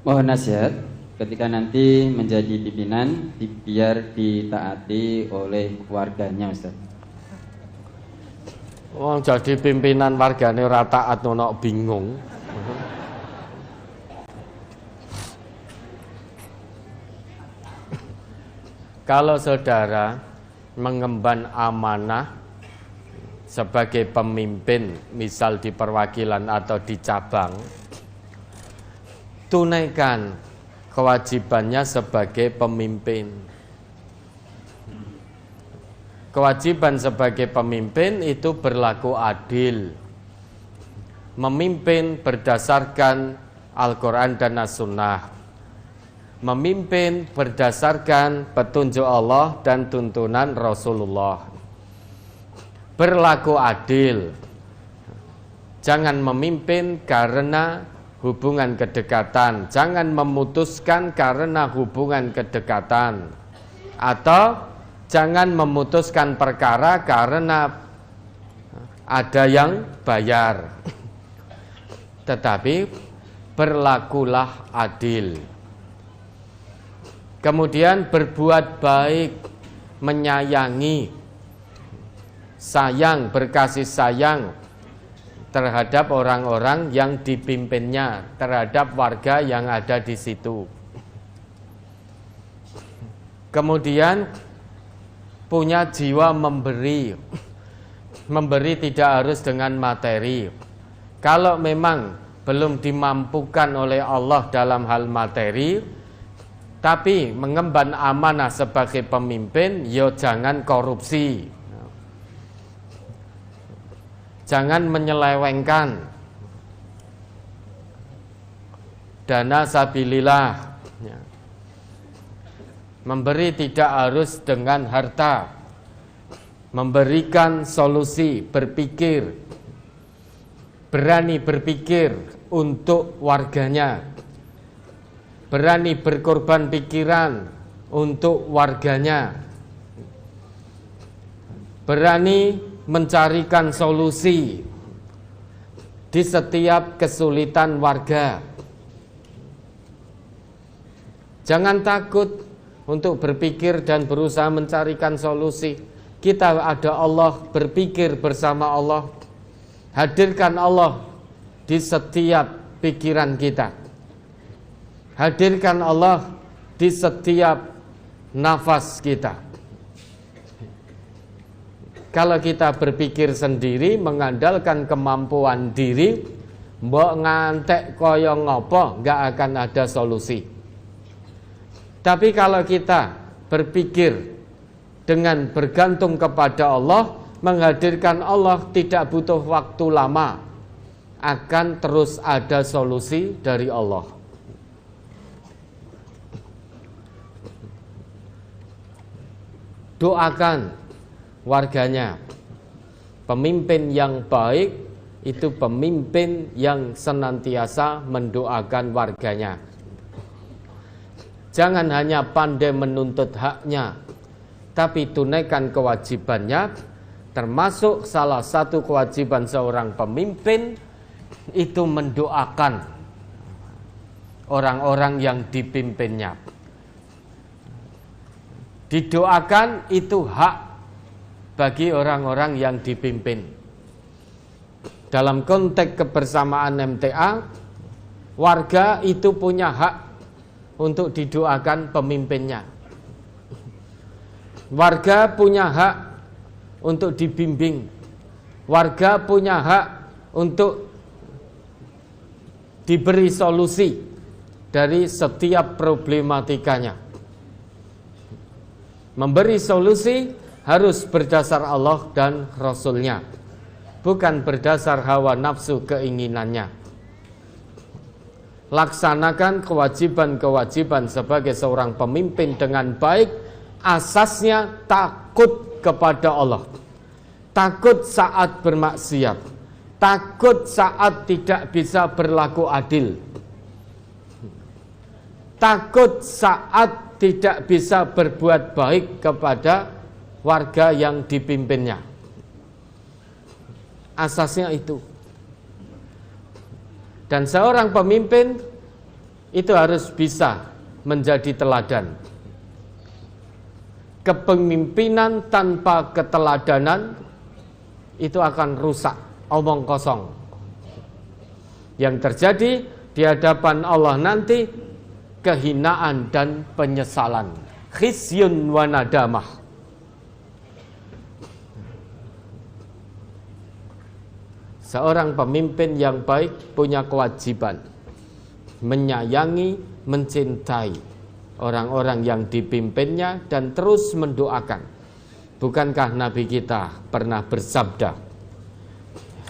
Mohon nasihat ketika nanti menjadi pimpinan biar ditaati oleh warganya, Ustaz. Wong jadi pimpinan wargane ora taat ono bingung. Kalau saudara mengemban amanah sebagai pemimpin, misal di perwakilan atau di cabang, tunaikan kewajibannya sebagai pemimpin. Kewajiban sebagai pemimpin itu berlaku adil. Memimpin berdasarkan Al-Quran dan As-Sunnah. Memimpin berdasarkan petunjuk Allah dan tuntunan Rasulullah. Berlaku adil. Jangan memimpin karena hubungan kedekatan. Jangan memutuskan karena hubungan kedekatan. Atau jangan memutuskan perkara karena ada yang bayar. Tetapi berlakulah adil. Kemudian berbuat baik, menyayangi, sayang, berkasih sayang terhadap orang-orang yang dipimpinnya, terhadap warga yang ada di situ. Kemudian punya jiwa memberi. Memberi tidak harus dengan materi. Kalau memang belum dimampukan oleh Allah dalam hal materi, tapi mengemban amanah sebagai pemimpin, yo jangan korupsi. Jangan menyelewengkan dana sabilillah. Memberi tidak harus dengan harta. Memberikan solusi, berpikir, berani berpikir untuk warganya, berani berkorban pikiran untuk warganya, berani mencarikan solusi di setiap kesulitan warga. Jangan takut untuk berpikir dan berusaha mencarikan solusi. Kita ada Allah, berpikir bersama Allah. Hadirkan Allah di setiap pikiran kita. Hadirkan Allah di setiap nafas kita. Kalau kita berpikir sendiri, mengandalkan kemampuan diri, mbok ngantek kaya ngopo, nggak akan ada solusi. Tapi kalau kita berpikir dengan bergantung kepada Allah, menghadirkan Allah tidak butuh waktu lama, akan terus ada solusi dari Allah. Doakan warganya. Pemimpin yang baik itu pemimpin yang senantiasa mendoakan warganya. Jangan hanya pandai menuntut haknya, tapi tunaikan kewajibannya. Termasuk salah satu kewajiban seorang pemimpin itu mendoakan orang-orang yang dipimpinnya. Didoakan itu hak bagi orang-orang yang dipimpin. Dalam konteks kebersamaan MTA, warga itu punya hak untuk didoakan pemimpinnya. Warga punya hak untuk dibimbing. Warga punya hak untuk diberi solusi dari setiap problematikanya. Memberi solusi harus berdasar Allah dan Rasulnya, bukan berdasar hawa nafsu keinginannya. Laksanakan kewajiban-kewajiban sebagai seorang pemimpin dengan baik. Asasnya takut kepada Allah, takut saat bermaksiat, takut saat tidak bisa berlaku adil, takut saat tidak bisa berbuat baik kepada warga yang dipimpinnya. Asasnya itu. Dan seorang pemimpin itu harus bisa menjadi teladan. Kepemimpinan tanpa keteladanan itu akan rusak, omong kosong. Yang terjadi di hadapan Allah nanti kehinaan dan penyesalan, khizyun wa nadamah. Seorang pemimpin yang baik punya kewajiban menyayangi, mencintai orang-orang yang dipimpinnya dan terus mendoakan. Bukankah Nabi kita pernah bersabda,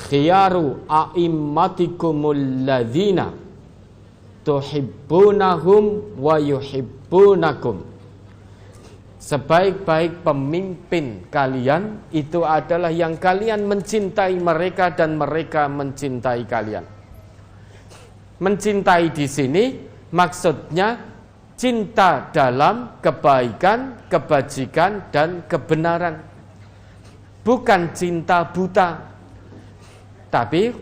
khiyaru a'immatikumul ladzina tuhibbunahum wa yuhibbunakum. Sebaik-baik pemimpin kalian itu adalah yang kalian mencintai mereka dan mereka mencintai kalian. Mencintai di sini maksudnya cinta dalam kebaikan, kebajikan, dan kebenaran. Bukan cinta buta, tapi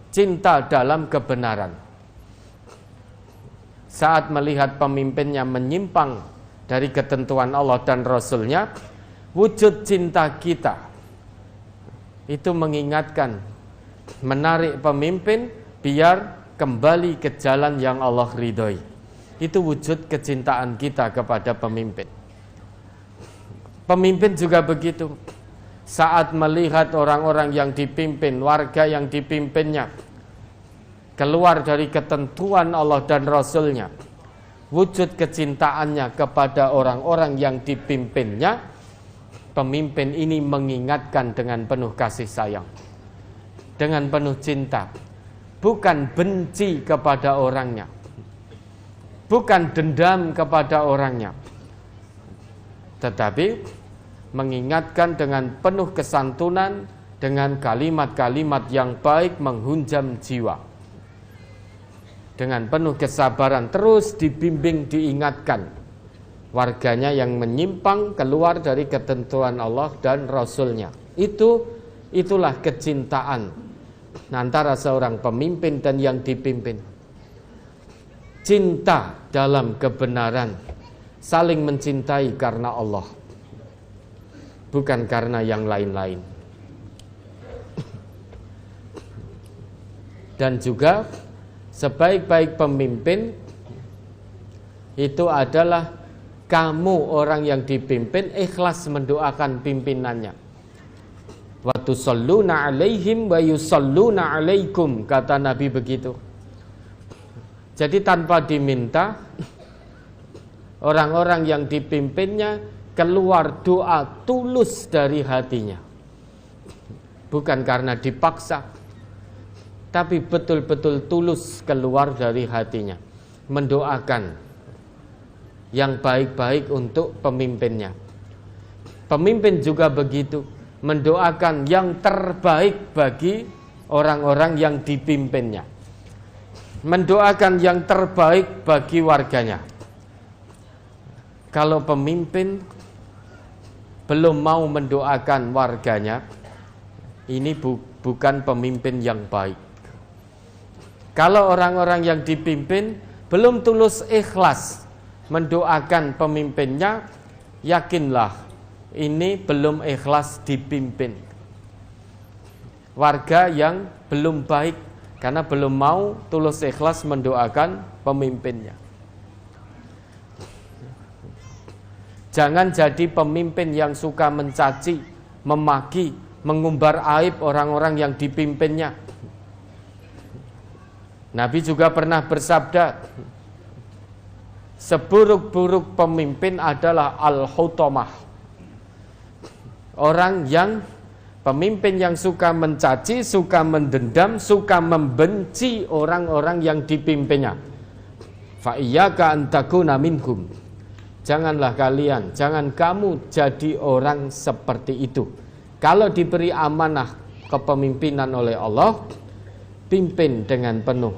cinta dalam kebenaran. Saat melihat pemimpinnya menyimpang dari ketentuan Allah dan Rasul-Nya, wujud cinta kita itu mengingatkan, menarik pemimpin biar kembali ke jalan yang Allah ridhoi. Itu wujud kecintaan kita kepada pemimpin. Pemimpin juga begitu. Saat melihat orang-orang yang dipimpin, warga yang dipimpinnya keluar dari ketentuan Allah dan Rasul-Nya, wujud kecintaannya kepada orang-orang yang dipimpinnya, pemimpin ini mengingatkan dengan penuh kasih sayang, dengan penuh cinta, bukan benci kepada orangnya, bukan dendam kepada orangnya, tetapi mengingatkan dengan penuh kesantunan, dengan kalimat-kalimat yang baik menghunjam jiwa. Dengan penuh kesabaran terus dibimbing, diingatkan warganya yang menyimpang keluar dari ketentuan Allah dan Rasul-Nya. Itulah kecintaan antara seorang pemimpin dan yang dipimpin. Cinta dalam kebenaran, saling mencintai karena Allah, bukan karena yang lain-lain. Dan juga sebaik-baik pemimpin itu adalah kamu orang yang dipimpin ikhlas mendoakan pimpinannya. Wa tusalluna alaihim wa yusalluna alaikum, kata Nabi begitu. Jadi tanpa diminta, orang-orang yang dipimpinnya keluar doa tulus dari hatinya, bukan karena dipaksa, tapi betul-betul tulus keluar dari hatinya, mendoakan yang baik-baik untuk pemimpinnya. Pemimpin juga begitu, mendoakan yang terbaik bagi orang-orang yang dipimpinnya, mendoakan yang terbaik bagi warganya. Kalau pemimpin belum mau mendoakan warganya, ini bukan pemimpin yang baik. Kalau orang-orang yang dipimpin belum tulus ikhlas mendoakan pemimpinnya, yakinlah ini belum ikhlas dipimpin. Warga yang belum baik karena belum mau tulus ikhlas mendoakan pemimpinnya. Jangan jadi pemimpin yang suka mencaci, memaki, mengumbar aib orang-orang yang dipimpinnya. Nabi juga pernah bersabda, seburuk-buruk pemimpin adalah al-hutamah. Orang yang pemimpin yang suka mencaci, suka mendendam, suka membenci orang-orang yang dipimpinnya. Fa iyyaka an takuna minhum. Janganlah kalian, jangan kamu jadi orang seperti itu. Kalau diberi amanah kepemimpinan oleh Allah, pimpin dengan penuh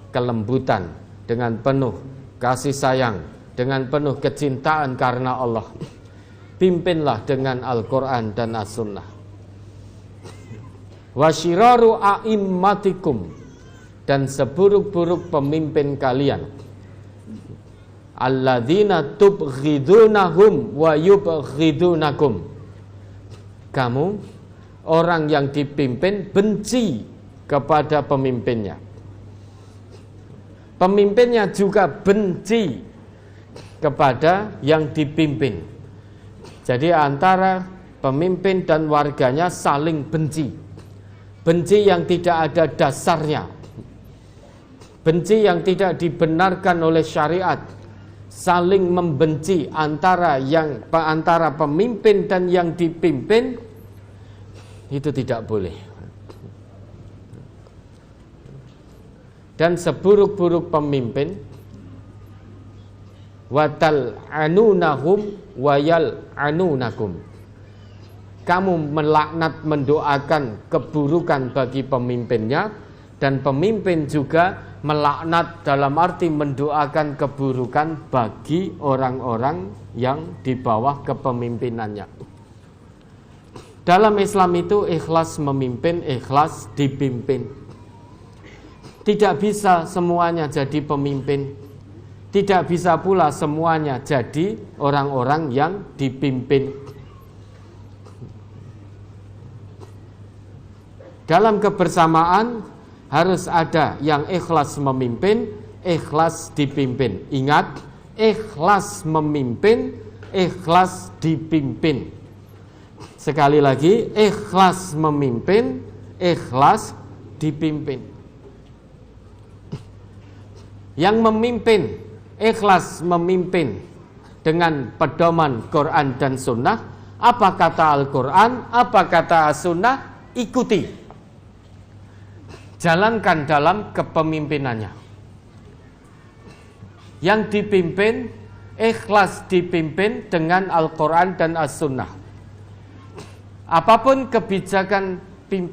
kelembutan, dengan penuh kasih sayang, dengan penuh kecintaan karena Allah. Pimpinlah dengan Al-Quran dan As-Sunnah. Wasyiraru a'immatikum, dan seburuk-buruk pemimpin kalian alladzina tubghidunahum wa yubghidunakum. Kamu orang yang dipimpin benci kepada pemimpinnya. Pemimpinnya juga benci kepada yang dipimpin. Jadi antara pemimpin dan warganya saling benci. Benci yang tidak ada dasarnya. Benci yang tidak dibenarkan oleh syariat. Saling membenci antara pemimpin dan yang dipimpin, itu tidak boleh. Dan seburuk-buruk pemimpin, watal anunahum wayal anunakum. Kamu melaknat, mendoakan keburukan bagi pemimpinnya, dan pemimpin juga melaknat dalam arti mendoakan keburukan bagi orang-orang yang di bawah kepemimpinannya. Dalam Islam itu ikhlas memimpin, ikhlas dipimpin. Tidak bisa semuanya jadi pemimpin. Tidak bisa pula semuanya jadi orang-orang yang dipimpin. Dalam kebersamaan harus ada yang ikhlas memimpin, ikhlas dipimpin. Ingat, ikhlas memimpin, ikhlas dipimpin. Sekali lagi, ikhlas memimpin, ikhlas dipimpin. Yang memimpin, ikhlas memimpin dengan pedoman Quran dan Sunnah. Apa kata Al-Quran, apa kata As-Sunnah, ikuti. Jalankan dalam kepemimpinannya. Yang dipimpin, ikhlas dipimpin dengan Al-Quran dan As-Sunnah. Apapun kebijakan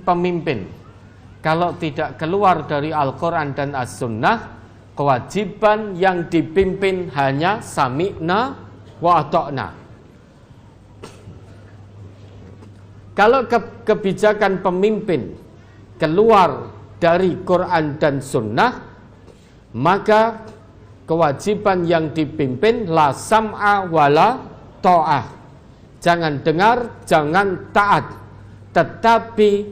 pemimpin, kalau tidak keluar dari Al-Quran dan As-Sunnah, kewajiban yang dipimpin hanya sami'na wa ata'na. Kalau kebijakan pemimpin keluar dari Quran dan Sunnah, maka kewajiban yang dipimpin la sam'a wala ta'ah. Jangan dengar, jangan taat, tetapi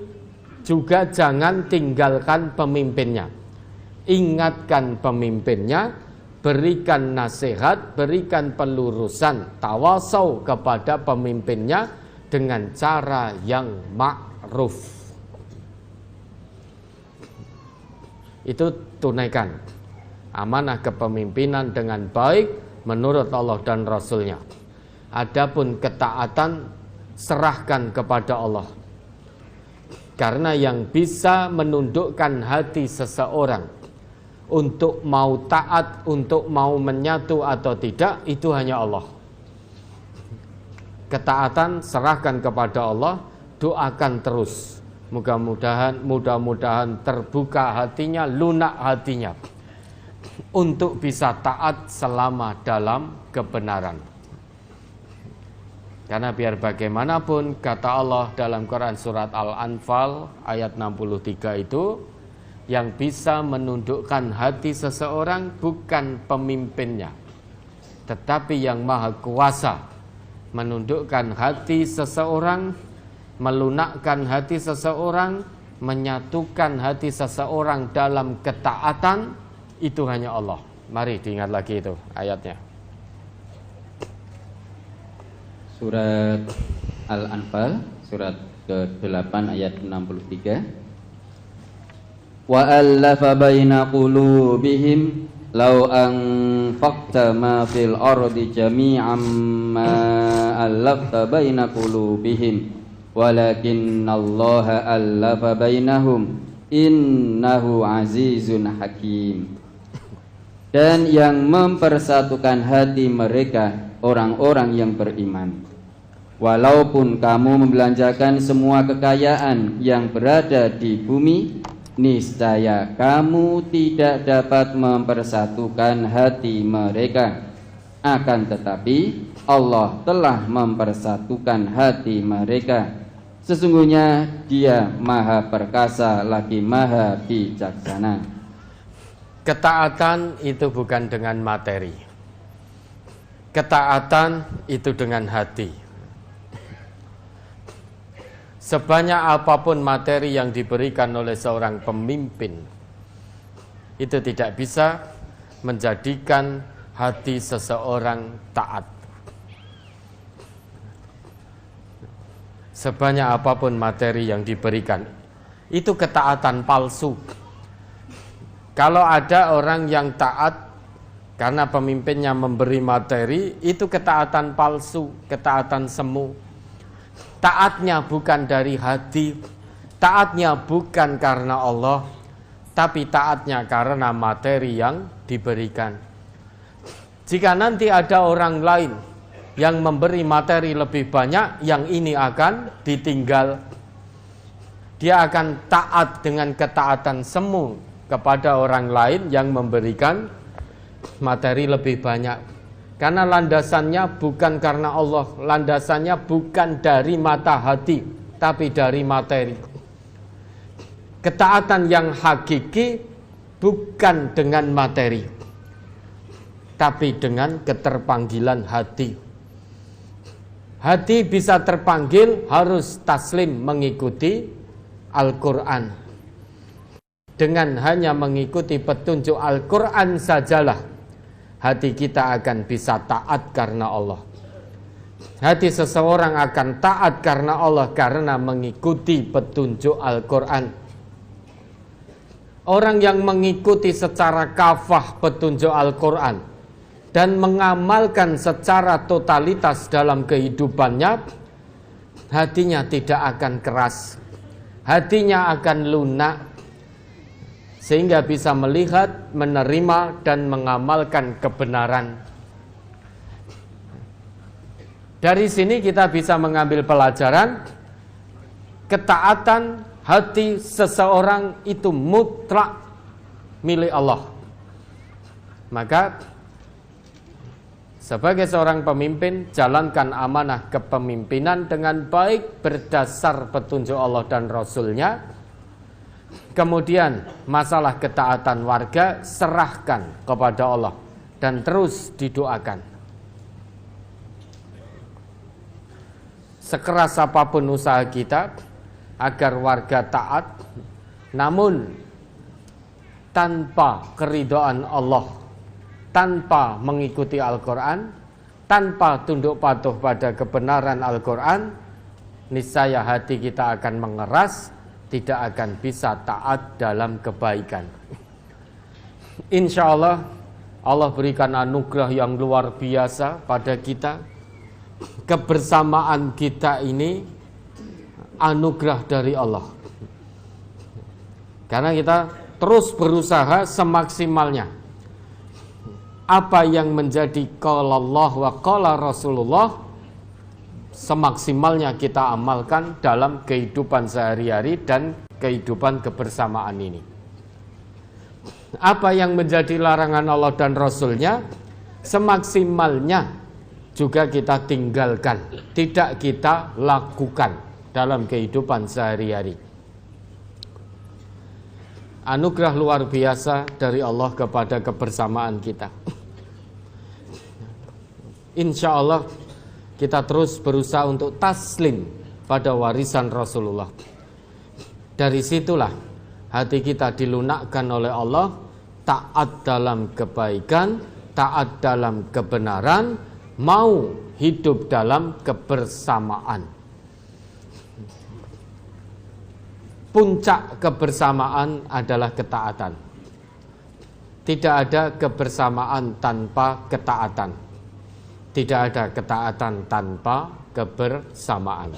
juga jangan tinggalkan pemimpinnya. Ingatkan pemimpinnya, berikan nasihat, berikan pelurusan, tawasau kepada pemimpinnya dengan cara yang ma'ruf. Itu tunaikan amanah kepemimpinan dengan baik menurut Allah dan Rasulnya. Adapun ketaatan serahkan kepada Allah. Karena yang bisa menundukkan hati seseorang untuk mau taat, untuk mau menyatu atau tidak, itu hanya Allah. Ketaatan serahkan kepada Allah, doakan terus. Mudah-mudahan terbuka hatinya, lunak hatinya untuk bisa taat selama dalam kebenaran. Karena biar bagaimanapun, kata Allah dalam Quran surat Al-Anfal ayat 63 itu, yang bisa menundukkan hati seseorang bukan pemimpinnya, tetapi yang maha kuasa menundukkan hati seseorang, melunakkan hati seseorang, menyatukan hati seseorang dalam ketaatan, itu hanya Allah. Mari diingat lagi itu ayatnya. Surat Al-Anfal, surat ke-8 ayat 63. Wa allafa baina qulubihim law anfaqta ma fil ardi jami'an ma allafta baina qulubihim walakinallaha allafa bainahum innahu azizun hakim. Dan yang mempersatukan hati mereka orang-orang yang beriman. Walaupun kamu membelanjakan semua kekayaan yang berada di bumi, niscaya kamu tidak dapat mempersatukan hati mereka. Akan tetapi Allah telah mempersatukan hati mereka. Sesungguhnya Dia Maha Perkasa lagi Maha Bijaksana. Ketaatan itu bukan dengan materi. ketaatan itu dengan hati. Sebanyak apapun materi yang diberikan oleh seorang pemimpin, itu tidak bisa menjadikan hati seseorang taat. Sebanyak apapun materi yang diberikan, itu ketaatan palsu. Kalau ada orang yang taat karena pemimpinnya memberi materi, itu ketaatan palsu, ketaatan semu. Taatnya bukan dari hati, taatnya bukan karena Allah, tapi taatnya karena materi yang diberikan. Jika nanti ada orang lain yang memberi materi lebih banyak, yang ini akan ditinggal. Dia akan taat dengan ketaatan semu kepada orang lain yang memberikan materi lebih banyak. Karena landasannya bukan karena Allah, landasannya bukan dari mata hati, tapi dari materi. Ketaatan yang hakiki bukan dengan materi, tapi dengan keterpanggilan hati. Hati bisa terpanggil harus taslim mengikuti Al-Quran. Dengan hanya mengikuti petunjuk Al-Quran sajalah hati kita akan bisa taat karena Allah. Hati seseorang akan taat karena Allah karena mengikuti petunjuk Al-Quran. Orang yang mengikuti secara kafah petunjuk Al-Quran dan mengamalkan secara totalitas dalam kehidupannya, hatinya tidak akan keras, hatinya akan lunak, sehingga bisa melihat, menerima, dan mengamalkan kebenaran. Dari sini kita bisa mengambil pelajaran, ketaatan hati seseorang itu mutlak milik Allah. Maka sebagai seorang pemimpin, jalankan amanah kepemimpinan dengan baik berdasar petunjuk Allah dan Rasul-Nya. Kemudian masalah ketaatan warga serahkan kepada Allah dan terus didoakan. Sekeras apapun usaha kita agar warga taat, namun tanpa keridhaan Allah, tanpa mengikuti Al-Quran, tanpa tunduk patuh pada kebenaran Al-Quran, niscaya hati kita akan mengeras, tidak akan bisa taat dalam kebaikan. Insya Allah, Allah berikan anugerah yang luar biasa pada kita. Kebersamaan kita ini anugerah dari Allah. Karena kita terus berusaha semaksimalnya. Apa yang menjadi qala Allah wa qala Rasulullah, semaksimalnya kita amalkan dalam kehidupan sehari-hari dan kehidupan kebersamaan ini. Apa yang menjadi larangan Allah dan Rasul-Nya, semaksimalnya juga kita tinggalkan, tidak kita lakukan dalam kehidupan sehari-hari. Anugerah luar biasa dari Allah kepada kebersamaan kita. Insya Allah kita terus berusaha untuk taslim pada warisan Rasulullah. Dari situlah hati kita dilunakkan oleh Allah, taat dalam kebaikan, taat dalam kebenaran, mau hidup dalam kebersamaan. Puncak kebersamaan adalah ketaatan. Tidak ada kebersamaan tanpa ketaatan. Tidak ada ketaatan tanpa kebersamaan.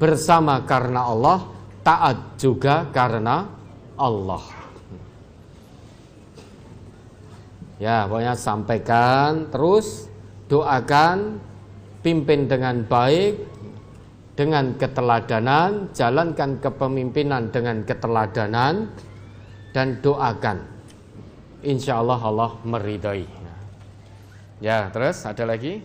Bersama karena Allah, taat juga karena Allah. Ya, pokoknya sampaikan terus, doakan, pimpin dengan baik, dengan keteladanan, jalankan kepemimpinan dengan keteladanan, dan doakan. Insya Allah Allah meridhai. Ya, terus ada lagi?